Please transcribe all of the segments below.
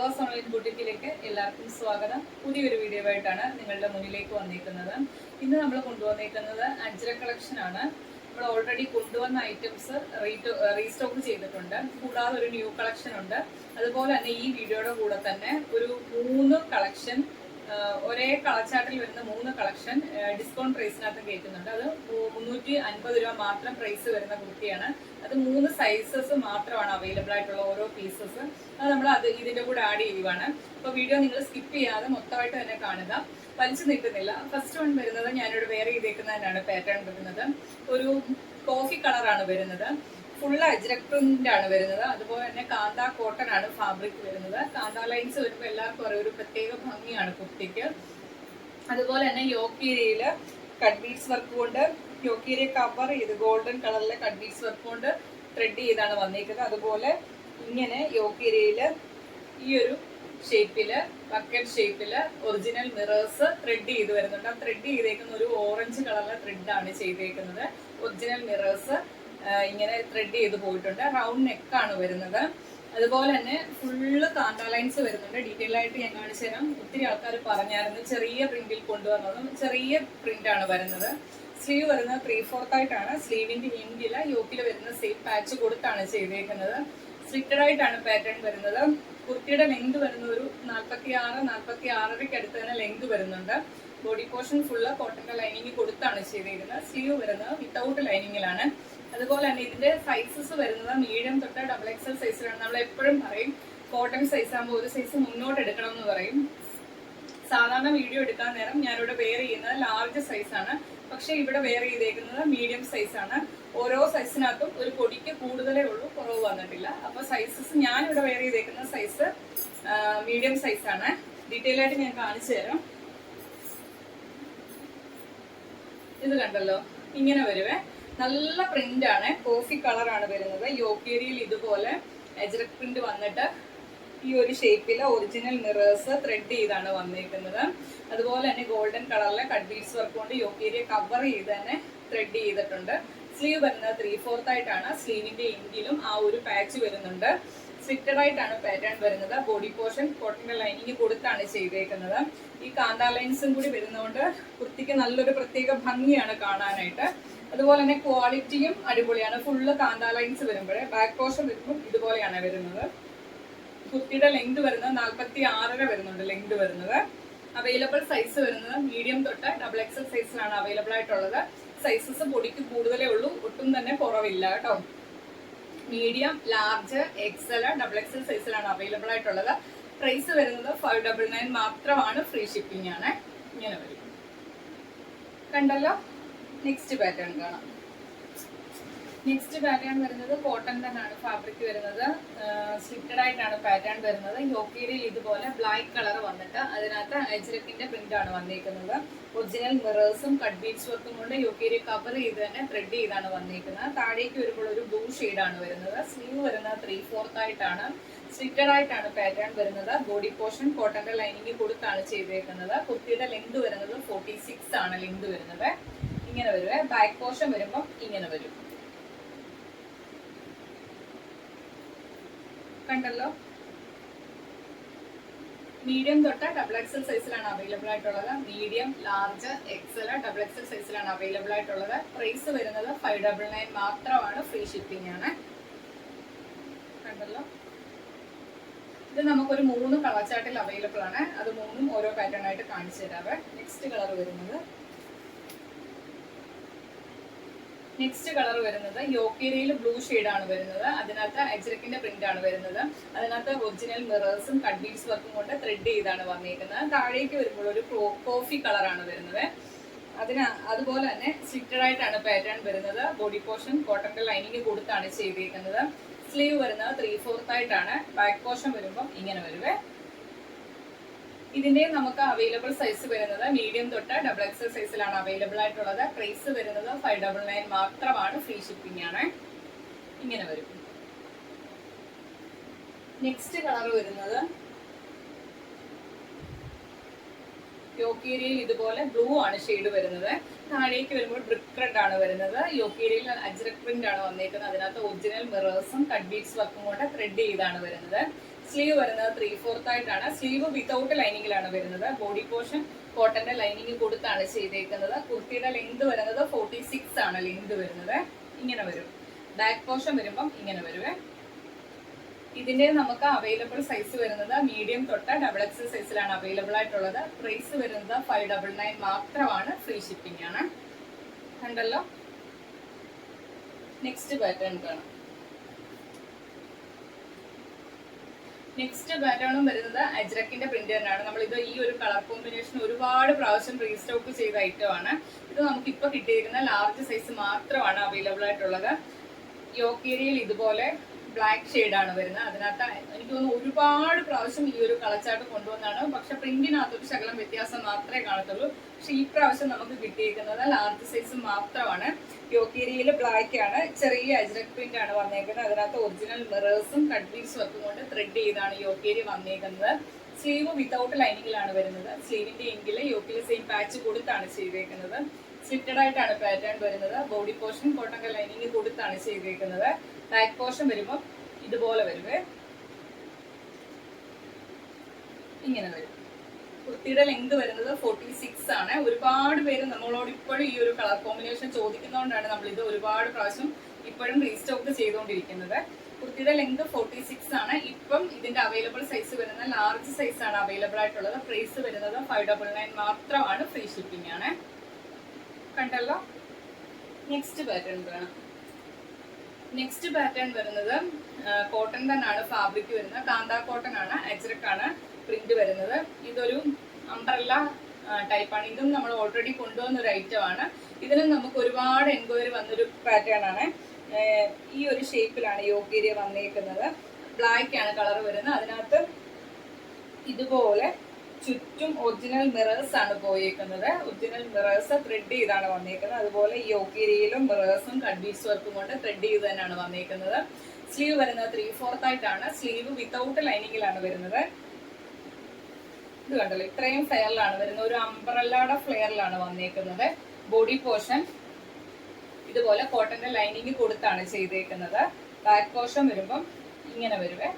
Flowers online ബുട്ടിക്കിലേക്ക് എല്ലാവർക്കും സ്വാഗതം. പുതിയൊരു വീഡിയോ ആയിട്ടാണ് നിങ്ങളുടെ മുന്നിലേക്ക് വന്നിരിക്കുന്നത്. ഇന്ന് നമ്മൾ കൊണ്ടുവന്നിരിക്കുന്നത് അജ്രക് കളക്ഷൻ ആണ്. നമ്മൾ ഓൾറെഡി കൊണ്ടുവന്ന ഐറ്റംസ് റീസ്റ്റോക്ക് ചെയ്തിട്ടുണ്ട്. കൂടാതെ ഒരു ന്യൂ കളക്ഷൻ ഉണ്ട്. അതുപോലെ തന്നെ ഈ വീഡിയോയുടെ കൂടെ തന്നെ ഒരു 3 കളക്ഷൻ ഒരേ കളച്ചാട്ടിൽ വരുന്ന 3 കളക്ഷൻ ഡിസ്കൗണ്ട് പ്രൈസിനകത്ത് കയറ്റുന്നുണ്ട്. അത് 350 രൂപ മാത്രം പ്രൈസ് വരുന്ന കുർത്തിയാണ്. അത് 3 സൈസസ് മാത്രമാണ് അവൈലബിൾ ആയിട്ടുള്ള ഓരോ പീസസ്. അത് നമ്മൾ ഇതിന്റെ കൂടെ ആഡ് ചെയ്യുവാണ്. അപ്പൊ വീഡിയോ നിങ്ങൾ സ്കിപ്പ് ചെയ്യാതെ മൊത്തമായിട്ട് തന്നെ കാണുക, വലിച്ചു നീട്ടുന്നില്ല. ഫസ്റ്റ് വൺ വരുന്നത് ഞാനിവിടെ വെയർ ചെയ്തേക്കുന്നതിനാണ് പാറ്റേൺ വരുന്നത്. ഒരു കോഫി കളറാണ് വരുന്നത്. ഫുൾ അജ്രക് പ്രിന്റ് ആണ് വരുന്നത്. അതുപോലെ തന്നെ കാന്ത കോട്ടൺ ആണ് ഫാബ്രിക് വരുന്നത്. കാന്ത ലൈൻസ് വരുമ്പോൾ എല്ലാവർക്കും അറിയാം, ഒരു പ്രത്യേക ഭംഗിയാണ് കുർത്തിക്ക്. അതുപോലെ തന്നെ യോക്കേരിയയില് കട്ട് ബീഡ്സ് വർക്ക് കൊണ്ട് യോക്കേരിയ കവർ ചെയ്ത് ഗോൾഡൻ കളറിലെ കട്ട് ബീഡ്സ് വർക്ക് കൊണ്ട് ത്രെഡ് ചെയ്താണ് വന്നിരിക്കുന്നത്. അതുപോലെ ഇങ്ങനെ യോക്കേരിയയില് ഈ ഒരു ഷേപ്പില് ബക്കറ്റ് ഷേപ്പില് ഒറിജിനൽ മിറേഴ്സ് ത്രെഡ് ചെയ്ത് വരുന്നുണ്ട്. ആ ത്രെഡ് ചെയ്തേക്കുന്ന ഒരു ഓറഞ്ച് കളറിലെ ത്രെഡാണ് ചെയ്തേക്കുന്നത്. ഒറിജിനൽ മിറേഴ്സ് ഇങ്ങനെ ത്രെഡ് ചെയ്ത് പോയിട്ടുണ്ട്. റൗണ്ട് നെക്കാണ് വരുന്നത്. അതുപോലെ തന്നെ ഫുള്ള് കാന്ത ലൈൻസ് വരുന്നുണ്ട്. ഡീറ്റെയിൽ ആയിട്ട് ഞാൻ കാണിച്ചു തരാം. ഒത്തിരി ആൾക്കാർ പറഞ്ഞായിരുന്നു ചെറിയ പ്രിന്റിൽ കൊണ്ടുവന്നതും. ചെറിയ പ്രിന്റ് ആണ് വരുന്നത്. സ്ലീവ് വരുന്നത് 3/4 ആയിട്ടാണ്. സ്ലീവിന്റെ എൻഡില് യോക്കില് വരുന്ന സെയിം പാച്ച് കൊടുത്താണ് ചെയ്തേക്കുന്നത്. സ്ലിറ്റഡ് ആയിട്ടാണ് പാറ്റേൺ വരുന്നത്. കുർത്തിയുടെ ലെങ്ത് വരുന്ന ഒരു 46-46.5 അടുത്ത് തന്നെ ലെങ്ത് വരുന്നുണ്ട്. ബോഡി പോർഷൻ ഫുള്ള് കോട്ടന്റെ ലൈനിങ് കൊടുത്താണ് ചെയ്തിരിക്കുന്നത്. സ്ലീവ് വരുന്നത് വിത്തൗട്ട് ലൈനിങ്ങിലാണ്. അതുപോലെ തന്നെ ഇതിന്റെ സൈസസ് വരുന്നത് മീഡിയം തൊട്ട് XXL സൈസിലാണ്. നമ്മൾ എപ്പോഴും പറയും കോട്ടൺ സൈസ് ആകുമ്പോൾ ഒരു സൈസ് മുന്നോട്ട് എടുക്കണം എന്ന് പറയും. സാധാരണ വീഡിയോ എടുക്കാൻ നേരം ഞാനിവിടെ വെയർ ചെയ്യുന്നത് ലാർജ് സൈസാണ്. പക്ഷെ ഇവിടെ വെയർ ചെയ്തേക്കുന്നത് മീഡിയം സൈസാണ്. ഓരോ സൈസിനകത്തും ഒരു പൊടിക്ക് കൂടുതലേ ഉള്ളൂ, കുറവ് വന്നിട്ടില്ല. അപ്പൊ സൈസസ് ഞാനിവിടെ വെയർ ചെയ്തേക്കുന്ന സൈസ് മീഡിയം സൈസാണ്. ഡീറ്റെയിൽ ആയിട്ട് ഞാൻ കാണിച്ചു തരാം. ഇത് കണ്ടല്ലോ, ഇങ്ങനെ വരുവേ. നല്ല പ്രിന്റ് ആണ്. കോഫി കളറാണ് വരുന്നത്. യോക്കേരിയിൽ ഇതുപോലെ അജ്രക് പ്രിന്റ് വന്നിട്ട് ഈ ഒരു ഷേപ്പില് ഒറിജിനൽ മിറേഴ്സ് ത്രെഡ് ചെയ്താണ് വന്നിരിക്കുന്നത്. അതുപോലെ തന്നെ ഗോൾഡൻ കളറിലെ കട്ട് ബീഡ്സ് വർക്ക് കൊണ്ട് യോക്കേരിയ കവർ ചെയ്ത് തന്നെ ത്രെഡ് ചെയ്തിട്ടുണ്ട്. സ്ലീവ് വരുന്നത് 3/4 ആയിട്ടാണ്. സ്ലീവിന്റെ എൻഡിലും ആ ഒരു പാച്ച് വരുന്നുണ്ട്. സ്ലിറ്റഡ് ആയിട്ടാണ് പാറ്റേൺ വരുന്നത്. ബോഡി പോർഷൻ കോട്ടന്റെ ലൈനിങ് കൊടുത്താണ് ചെയ്തേക്കുന്നത്. ഈ കാന്ത ലൈൻസും കൂടി വരുന്നതുകൊണ്ട് കുർത്തിക്ക് നല്ലൊരു പ്രത്യേക ഭംഗിയാണ് കാണാനായിട്ട്. അതുപോലെ തന്നെ ക്വാളിറ്റിയും അടിപൊളിയാണ്. ഫുള്ള് കാന്ത ലൈൻസ് വരുമ്പോഴേ ബാക്ക് പോർഷൻ വരുമ്പോൾ ഇതുപോലെയാണ് വരുന്നത്. കുർത്തിയുടെ ലെങ്ത് വരുന്നത് 46 വരുന്നുണ്ട്. ലെങ്ത് വരുന്നത് അവൈലബിൾ സൈസ് വരുന്നത് മീഡിയം തൊട്ട് XXL സൈസിലാണ് അവൈലബിൾ ആയിട്ടുള്ളത്. സൈസസ് പൊടിക്ക് കൂടുതലേ ഉള്ളൂ, ഒട്ടും തന്നെ കുറവില്ല കേട്ടോ. മീഡിയം, ലാർജ്, XL, XXL സൈസിലാണ് അവൈലബിൾ ആയിട്ടുള്ളത്. പ്രൈസ് വരുന്നത് 599 മാത്രമാണ്. ഫ്രീ ഷിപ്പിംഗ് ആണ്. ഇങ്ങനെ വരും. കണ്ടല്ലോ. നെക്സ്റ്റ് പാറ്റേൺ കാണാം. നെക്സ്റ്റ് പാറ്റേൺ വരുന്നത് കോട്ടൺ തന്നെയാണ് ഫാബ്രിക് വരുന്നത്. സ്ലിറ്റഡ് ആയിട്ടാണ് പാറ്റേൺ വരുന്നത്. യോക്കേരിയിൽ ഇതുപോലെ ബ്ലാക്ക് കളർ വന്നിട്ട് അതിനകത്ത് അജ്രക്കിന്റെ പ്രിന്റ് ആണ് വന്നിരിക്കുന്നത്. ഒറിജിനൽ മിറേഴ്സും കട്ട് ബീഡ്സ് വർക്കും കൊണ്ട് യോക്കേരിയ കവർ ചെയ്ത് തന്നെ ത്രെഡ് ചെയ്താണ് വന്നിരിക്കുന്നത്. താഴേക്ക് വരുമ്പോൾ ഒരു ബ്ലൂ ആണ് വരുന്നത്. സ്ലീവ് വരുന്നത് 3/4 ആയിട്ടാണ്. സ്ലിറ്റഡ് ആയിട്ടാണ് പാറ്റേൺ വരുന്നത്. ബോഡി പോർഷൻ കോട്ടന്റെ ലൈനിങ് കൊടുത്താണ് ചെയ്തേക്കുന്നത്. കുർത്തിയുടെ ലെങ്ത് വരുന്നത് 46 ആണ് ലെങ്ത് വരുന്നത്. ഇങ്ങനെ വരുവേ. ബാക്ക് പോർഷൻ വരുമ്പോൾ ഇങ്ങനെ വരും. കണ്ടല്ലോ. മീഡിയം തൊട്ട് XXL സൈസിലാണ് അവൈലബിൾ ആയിട്ടുള്ളത്. മീഡിയം, ലാർജ്, XL, XXL സൈസിലാണ് അവൈലബിൾ ആയിട്ടുള്ളത്. പ്രൈസ് വരുന്നത് 599 മാത്രമാണ്. ഫ്രീ ഷിപ്പിംഗ് ആണ്. കണ്ടല്ലോ. ഇത് നമുക്കൊരു 3 കളർ ചാർട്ടിൽ അവൈലബിൾ ആണ്. അത് 3ഉം ഓരോ പാറ്റേൺ ആയിട്ട് കാണിച്ചു തരാവേ. നെക്സ്റ്റ് കളർ വരുന്നത് യോക്കേരിയയിൽ ബ്ലൂ ആണ് വരുന്നത്. അതിനകത്ത് അജ്രക്കിന്റെ പ്രിന്റ് ആണ് വരുന്നത്. അതിനകത്ത് ഒറിജിനൽ മിറേഴ്സും കട്ട് ബീഡ്സ് വർക്കും കൊണ്ട് ത്രെഡ് ചെയ്താണ് വന്നിരിക്കുന്നത്. താഴേക്ക് വരുമ്പോൾ ഒരു കോഫി കളറാണ് വരുന്നത്. അതുപോലെ തന്നെ സ്ലിറ്റഡ് ആയിട്ടാണ് പാറ്റേൺ വരുന്നത്. ബോഡി പോർഷൻ കോട്ടന്റെ ലൈനിങ് കൊടുത്താണ് ചെയ്തിരിക്കുന്നത്. സ്ലീവ് വരുന്നത് 3/4 ആയിട്ടാണ്. ബാക്ക് പോർഷൻ വരുമ്പോൾ ഇങ്ങനെ വരുവേ. ഇതിന്റെ നമുക്ക് അവൈലബിൾ സൈസ് വരുന്നത് മീഡിയം തൊട്ട് XXL സൈസിലാണ് അവൈലബിൾ ആയിട്ടുള്ളത്. പ്രൈസ് വരുന്നത് 599 മാത്രമാണ്. ഫ്രീ ഷിപ്പിംഗ് ആണ്. ഇങ്ങനെ വരും. നെക്സ്റ്റ് കളർ വരുന്നത് യോക്കേരിയയിൽ ഇതുപോലെ ബ്ലൂ ആണ് ഷെയ്ഡ് വരുന്നത്. താഴേക്ക് വരുമ്പോൾ ബ്രിക്ക് റെഡ് ആണ് വരുന്നത്. യോക്കേരിയയിൽ അജ്രക് പ്രിന്റ് ആണ് വന്നിരിക്കുന്നത്. അതിനകത്ത് ഒറിജിനൽ മിറേഴ്സും കട്ട് ബീഡ്സ് വർക്കും കൊണ്ട് ത്രെഡ് ചെയ്താണ് വരുന്നത്. സ്ലീവ് വരുന്നത് 3/4 ആയിട്ടാണ്. സ്ലീവ് വിതൗട്ട് ലൈനിങ്ങിലാണ് വരുന്നത്. ബോഡി പോർഷൻ കോട്ടന്റെ ലൈനിങ് കൊടുത്താണ് ചെയ്തേക്കുന്നത്. കുർത്തിയുടെ ലെങ്ത് വരുന്നത് 46 ആണ് ലെങ്ത് വരുന്നത്. ഇങ്ങനെ വരും. ബാക്ക് പോർഷൻ വരുമ്പം ഇങ്ങനെ വരുവേ. ഇതിന്റെ നമുക്ക് അവൈലബിൾ സൈസ് വരുന്നത് മീഡിയം തൊട്ട് XXL സൈസിലാണ് അവൈലബിൾ ആയിട്ടുള്ളത്. പ്രൈസ് വരുന്നത് 599 മാത്രമാണ്. ഫ്രീ ഷിപ്പിംഗ് ആണ്. കണ്ടല്ലോ. നെക്സ്റ്റ് പാറ്റേൺ കാണാം. നെക്സ്റ്റ് പാറ്റേണും വരുന്നത് അജ്രക്കിന്റെ പ്രിന്റ് തന്നെയാണ്. നമ്മളിത് ഈ ഒരു കളർ കോമ്പിനേഷൻ ഒരുപാട് പ്രാവശ്യം റീസ്റ്റോക്ക് ചെയ്ത ഐറ്റം ആണ്. ഇത് നമുക്ക് ഇപ്പൊ കിട്ടിയിരിക്കുന്ന ലാർജ് സൈസ് മാത്രമാണ് അവൈലബിൾ ആയിട്ടുള്ളത്. യോക്ക് ഏരിയയിൽ ഇതുപോലെ ബ്ലാക്ക് ഷെയ്ഡാണ് വരുന്നത്. അതിനകത്ത് എനിക്ക് തോന്നുന്നു ഒരുപാട് പ്രാവശ്യം ഈ ഒരു കളച്ചാട്ട് കൊണ്ടുവന്നാണ്. പക്ഷെ പ്രിന്റിനകത്തൊരു ശകലം വ്യത്യാസം മാത്രമേ കാണത്തുള്ളൂ. പക്ഷെ ഈ പ്രാവശ്യം നമുക്ക് കിട്ടിയിരിക്കുന്നത് ലാർജ് സൈസ് മാത്രമാണ്. യോക്ക് ഏരിയയിൽ ബ്ലാക്ക് ആണ്. ചെറിയ അജ്രക് പ്രിന്റ് ആണ് വന്നേക്കുന്നത്. അതിനകത്ത് ഒറിജിനൽ മിറേഴ്സും കട്ട് പീസ് വർക്കും കൊണ്ട് ത്രെഡ് ചെയ്താണ് യോക്ക് ഏരിയ വന്നേക്കുന്നത്. സ്ലീവ് വിതൗട്ട് ലൈനിങ്ങിലാണ് വരുന്നത്. സ്ലീവിന്റെ എങ്കിൽ യോക്കിൽ സെയിം പാച്ച് കൊടുത്താണ് ചെയ്തേക്കുന്നത്. സ്ലിറ്റഡ് ആയിട്ടാണ് പാറ്റേൺ വരുന്നത്. ബോഡി പോർഷൻ കോട്ടൺ ലൈനിങ് കൊടുത്താണ് ചെയ്തേക്കുന്നത്. ബാക്ക് പോർഷൻ വരുമ്പോൾ ഇതുപോലെ വരുവേ. ഇങ്ങനെ വരും. കുർത്തിയുടെ ലെങ്ത് വരുന്നത് 46 ആണ്. ഒരുപാട് പേര് നമ്മളോട് ഇപ്പോഴും ഈ ഒരു കളർ കോമ്പിനേഷൻ ചോദിക്കുന്നതുകൊണ്ടാണ് നമ്മൾ ഇത് ഒരുപാട് പ്രാവശ്യം ഇപ്പോഴും റീസ്റ്റോക്ക് ചെയ്തുകൊണ്ടിരിക്കുന്നത്. കുർത്തിയുടെ ലെങ്ത് 46 ആണ്. ഇപ്പം ഇതിന്റെ അവൈലബിൾ സൈസ് വരുന്നത് ലാർജ് സൈസ് ആണ് അവൈലബിൾ ആയിട്ടുള്ളത്. പ്രൈസ് വരുന്നത് 599 മാത്രമാണ്. ഫ്രീ ഷിപ്പിംഗ് ആണ്. കണ്ടല്ലോ. നെക്സ്റ്റ് പാറ്റേൺ വേണം. നെക്സ്റ്റ് പാറ്റേൺ വരുന്നത് കോട്ടൺ തന്നെയാണ് ഫാബ്രിക് വരുന്നത്. കാന്ത കോട്ടൺ ആണ്. അജ്രക് ആണ് പ്രിന്റ് വരുന്നത്. ഇതൊരു അംബ്രല്ല ടൈപ്പാണ്. ഇതും നമ്മൾ ഓൾറെഡി കൊണ്ടുവന്ന ഒരു ഐറ്റം ആണ്. ഇതിനും നമുക്ക് ഒരുപാട് എൻക്വയറി വന്നൊരു പാറ്റേൺ ആണ്. ഈ ഒരു ഷേപ്പിലാണ് യോക്ക് ഏരിയ വന്നേക്കുന്നത്. ബ്ലാക്ക് ആണ് കളർ വരുന്നത്. അതിനകത്ത് ഇതുപോലെ ചുറ്റും ഒറിജിനൽ മിറേഴ്സ് ആണ് പോയേക്കുന്നത്. ഒറിജിനൽ മിറേഴ്സ് ത്രെഡ് ചെയ്താണ് വന്നേക്കുന്നത്. അതുപോലെ ഈ യോക്ക് ഏരിയയിലും മിറേഴ്സും കട്ട് പീസ് വർക്കും കൊണ്ട് ത്രെഡ് ചെയ്ത് തന്നെയാണ് വന്നേക്കുന്നത്. സ്ലീവ് വരുന്നത് 3/4 ആയിട്ടാണ്. സ്ലീവ് വിതൗട്ട് ലൈനിങ്ങിലാണ് വരുന്നത്. ഇത് കണ്ടല്ലോ, ഇത്രയും ഫ്ലെയറിലാണ് വരുന്നത്. ഒരു അംബ്രല്ലയുടെ ഫ്ലെയറിലാണ് വന്നേക്കുന്നത്. ബോഡി പോർഷൻ ഇതുപോലെ കോട്ടന്റെ ലൈനിങ് കൊടുത്താണ് ചെയ്തേക്കുന്നത്. ബാക്ക് പോർഷൻ വരുമ്പം ഇങ്ങനെ വരുവേ.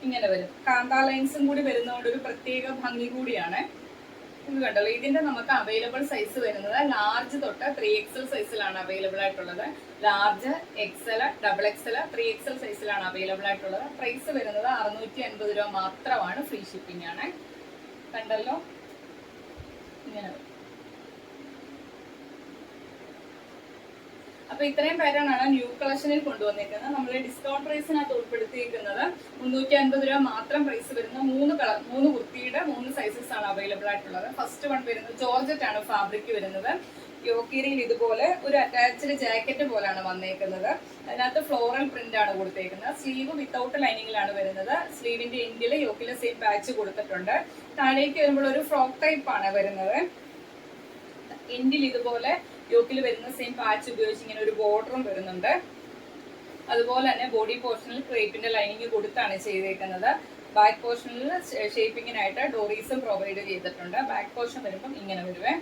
ഇങ്ങനെ വരും. കാന്ത ലൈൻസും കൂടി വരുന്നതുകൊണ്ട് ഒരു പ്രത്യേക ഭംഗി കൂടിയാണ്. ഇത് കണ്ടല്ലോ. ഇതിന്റെ നമുക്ക് അവൈലബിൾ സൈസ് വരുന്നത് ലാർജ് തൊട്ട് 3XL സൈസിലാണ് അവൈലബിൾ ആയിട്ടുള്ളത്. ലാർജ്, XL, XXL, 3XL സൈസിലാണ് അവൈലബിൾ ആയിട്ടുള്ളത്. പ്രൈസ് വരുന്നത് 650 രൂപ മാത്രമാണ്. ഫ്രീ ഷിപ്പിംഗ് ആണ്. കണ്ടല്ലോ. ഇങ്ങനെ അപ്പൊ ഇത്രയും പാറ്റേൺ ആണ് ന്യൂ കളക്ഷനിൽ കൊണ്ടുവന്നിരിക്കുന്നത്. നമ്മൾ ഡിസ്കൗണ്ട് പ്രൈസിനകത്ത് ഉൾപ്പെടുത്തിയിരിക്കുന്നത് 350 രൂപ മാത്രം പ്രൈസ് വരുന്ന 3 കുർത്തിയുടെ 3 സൈസസ് ആണ് അവൈലബിൾ ആയിട്ടുള്ളത്. ഫസ്റ്റ് വൺ വരുന്നത് ജോർജറ്റ് ആണ് ഫാബ്രിക് വരുന്നത്. യോക്കേരിയിൽ ഇതുപോലെ ഒരു അറ്റാച്ച്ഡ് ജാക്കറ്റ് പോലാണ് വന്നേക്കുന്നത്. അതിനകത്ത് ഫ്ലോറൽ പ്രിന്റ് ആണ് കൊടുത്തേക്കുന്നത്. സ്ലീവ് വിത്തൗട്ട് ലൈനിങ്ങിലാണ് വരുന്നത്. സ്ലീവിന്റെ എൻഡില് യോക്കിലെ സെയിം പാച്ച് കൊടുത്തിട്ടുണ്ട്. താഴേക്ക് വരുമ്പോൾ ഒരു ഫ്രോക്ക് ടൈപ്പ് ആണ് വരുന്നത്. എൻഡിൽ ഇതുപോലെ യോക്കിൽ വരുന്ന സെയിം പാച്ച് ഉപയോഗിച്ച് ഇങ്ങനെ ഒരു ബോർഡറും വരുന്നുണ്ട്. അതുപോലെ തന്നെ ബോഡി പോർഷനിൽ ക്രേപ്പിന്റെ ലൈനിങ് കൊടുത്താണ് ചെയ്തേക്കുന്നത്. ബാക്ക് പോർഷനിൽ ഷേപ്പിങ്ങിനായിട്ട് ഡോറീസും പ്രൊവൈഡ് ചെയ്തിട്ടുണ്ട്. ബാക്ക് പോർഷൻ വരുമ്പം ഇങ്ങനെ വരുവേ.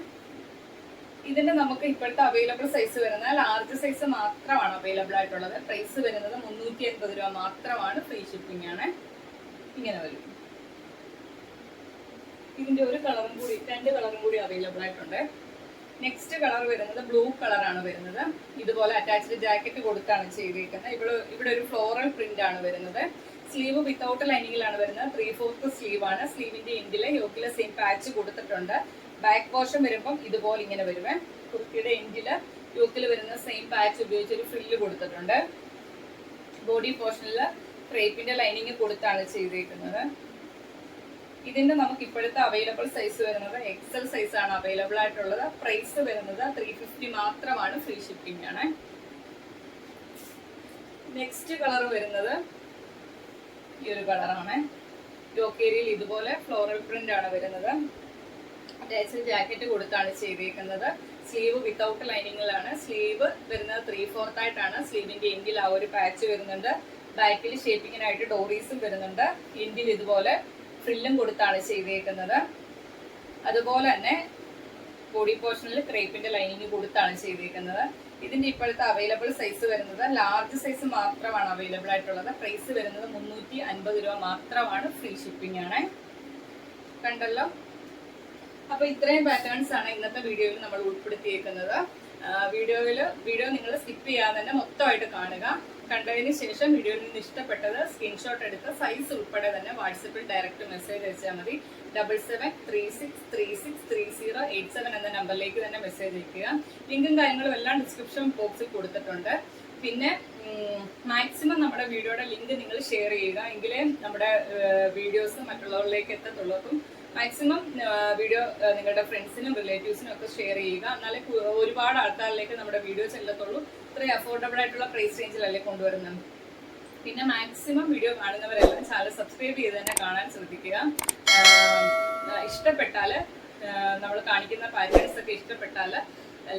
ഇതിന്റെ നമുക്ക് ഇപ്പോഴത്തെ അവൈലബിൾ സൈസ് വരുന്നത് ലാർജ് സൈസ് മാത്രമാണ് അവൈലബിൾ ആയിട്ടുള്ളത്. പ്രൈസ് വരുന്നത് 380 രൂപ മാത്രമാണ്. ഫ്രീ ഷിപ്പിംഗ് ആണ്. ഇങ്ങനെ വരും. ഇതിന്റെ ഒരു കളറും കൂടി 2 കളറും കൂടി അവൈലബിൾ ആയിട്ടുണ്ട്. നെക്സ്റ്റ് കളർ വരുന്നത് ബ്ലൂ കളറാണ് വരുന്നത്. ഇതുപോലെ അറ്റാച്ച്ഡ് ജാക്കറ്റ് കൊടുത്താണ് ചെയ്തിരിക്കുന്നത്. ഇവിടെ ഒരു ഫ്ലോറൽ പ്രിന്റ് ആണ് വരുന്നത്. സ്ലീവ് വിത്തൗട്ട് ലൈനിങ്ങിലാണ് വരുന്നത്. 3/4 സ്ലീവ് ആണ്. സ്ലീവിന്റെ എൻഡില് യോക്കിലെ സെയിം പാച്ച് കൊടുത്തിട്ടുണ്ട്. ബാക്ക് പോർഷൻ വരുമ്പം ഇതുപോലെ ഇങ്ങനെ വരുവേ. കുർത്തിയുടെ എൻഡില് യോക്കിൽ വരുന്ന സെയിം പാച്ച് ഉപയോഗിച്ച് ഒരു ഫ്രില്ല് കൊടുത്തിട്ടുണ്ട്. ബോഡി പോർഷനിൽ ക്രേപ്പിന്റെ ലൈനിങ് കൊടുത്താണ് ചെയ്തിരിക്കുന്നത്. ഇതിന്റെ നമുക്ക് ഇപ്പോഴത്തെ അവൈലബിൾ സൈസ് വരുന്നത് XL സൈസ് ആണ് അവൈലബിൾ ആയിട്ടുള്ളത്. പ്രൈസ് വരുന്നത് 350 മാത്രമാണ്. ഫ്രീ ഷിപ്പിംഗ് ആണ്. നെക്സ്റ്റ് കളർ വരുന്നത് ഈ ഒരു കളറാണ്. യോക്കേരിയിൽ ഇതുപോലെ ഫ്ലോറൽ പ്രിന്റ് ആണ് വരുന്നത്. അറ്റാച്ച്ഡ് ജാക്കറ്റ് കൊടുത്താണ് ചെയ്തിരിക്കുന്നത്. Sleeve without ലൈനിങ്ങിലാണ്. സ്ലീവ് വരുന്നത് 3/4 ആയിട്ടാണ്. സ്ലീവിന്റെ എൻഡിൽ ആ ഒരു പാച്ച് വരുന്നുണ്ട്. ബാക്കിൽ ഷേപ്പിങ്ങിനായിട്ട് ഡോറീസും വരുന്നുണ്ട്. എൻഡിൽ ഇതുപോലെ ഫ്രില്ലും കൊടുത്താണ് ചെയ്തേക്കുന്നത്. അതുപോലെ തന്നെ ബോഡി പോർഷനിൽ ക്രേപ്പിന്റെ ലൈനിങ് കൊടുത്താണ് ചെയ്തിരിക്കുന്നത്. ഇതിന്റെ ഇപ്പോഴത്തെ അവൈലബിൾ സൈസ് വരുന്നത് ലാർജ് സൈസ് മാത്രമാണ് അവൈലബിൾ ആയിട്ടുള്ളത്. പ്രൈസ് വരുന്നത് 350 രൂപ മാത്രമാണ്. ഫ്രീ ഷിപ്പിംഗ് ആണ്. കണ്ടല്ലോ. അപ്പൊ ഇത്രയും പാറ്റേൺസ് ആണ് ഇന്നത്തെ വീഡിയോയിൽ നമ്മൾ ഉൾപ്പെടുത്തിയിരിക്കുന്നത്. വീഡിയോ നിങ്ങൾ സ്കിപ്പ് ചെയ്യാതെ തന്നെ മൊത്തമായിട്ട് കാണുക. കണ്ടതിന് ശേഷം വീഡിയോയിൽ നിന്ന് ഇഷ്ടപ്പെട്ടത് സ്ക്രീൻഷോട്ട് എടുത്ത് സൈസ് ഉൾപ്പെടെ തന്നെ വാട്സപ്പിൽ ഡയറക്റ്റ് മെസ്സേജ് അയച്ചാൽ മതി. 7736363087 എന്ന നമ്പറിലേക്ക് തന്നെ മെസ്സേജ് അയക്കുക. ലിങ്കും കാര്യങ്ങളും എല്ലാം ഡിസ്ക്രിപ്ഷൻ ബോക്സിൽ കൊടുത്തിട്ടുണ്ട്. പിന്നെ മാക്സിമം നമ്മുടെ വീഡിയോയുടെ ലിങ്ക് നിങ്ങൾ ഷെയർ ചെയ്യുക, എങ്കിലേ നമ്മുടെ വീഡിയോസ് മറ്റുള്ളവരിലേക്ക് എത്തത്തുള്ളൂ. അപ്പം മാക്സിമം വീഡിയോ നിങ്ങളുടെ ഫ്രണ്ട്സിനും റിലേറ്റീവ്സിനും ഒക്കെ ഷെയർ ചെയ്യുക. എന്നാലേ ഒരുപാട് ആൾക്കാരിലേക്ക് നമ്മുടെ വീഡിയോ ചെല്ലത്തുള്ളൂ. ഇത്രയും അഫോർഡബിൾ ആയിട്ടുള്ള പ്രൈസ് റേഞ്ചിലല്ലേ കൊണ്ടുവരുന്നത്. പിന്നെ മാക്സിമം വീഡിയോ കാണുന്നവരെല്ലാം ചാനൽ സബ്സ്ക്രൈബ് ചെയ്ത് തന്നെ കാണാൻ ശ്രദ്ധിക്കുക. ഇഷ്ടപ്പെട്ടാൽ നമ്മൾ കാണിക്കുന്ന പാറ്റേൺസ് ഒക്കെ ഇഷ്ടപ്പെട്ടാൽ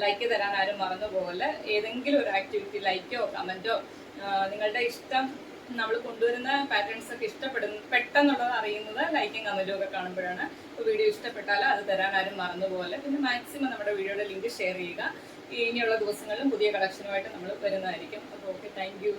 ലൈക്ക് തരാൻ ആരും മറന്നു പോകല്ലേ. ഏതെങ്കിലും ഒരു ആക്ടിവിറ്റി ലൈക്കോ കമൻറ്റോ നിങ്ങളുടെ ഇഷ്ടം, നമ്മൾ കൊണ്ടുവരുന്ന പാറ്റേൺസ് ഒക്കെ പെട്ടെന്നുള്ളത് അറിയുന്നത് ലൈക്കും കമൻറ്റും ഒക്കെ കാണുമ്പോഴാണ്. അപ്പോൾ വീഡിയോ ഇഷ്ടപ്പെട്ടാൽ അത് തരാൻ ആരും മറന്നു പോകല്ലേ. പിന്നെ മാക്സിമം നമ്മുടെ വീഡിയോയുടെ ലിങ്ക് ഷെയർ ചെയ്യുക. ഇനിയുള്ള ദിവസങ്ങളിലും പുതിയ കളക്ഷനുമായിട്ട് നമ്മൾ വരുന്നതായിരിക്കും. അപ്പോൾ ഓക്കെ, താങ്ക് യു.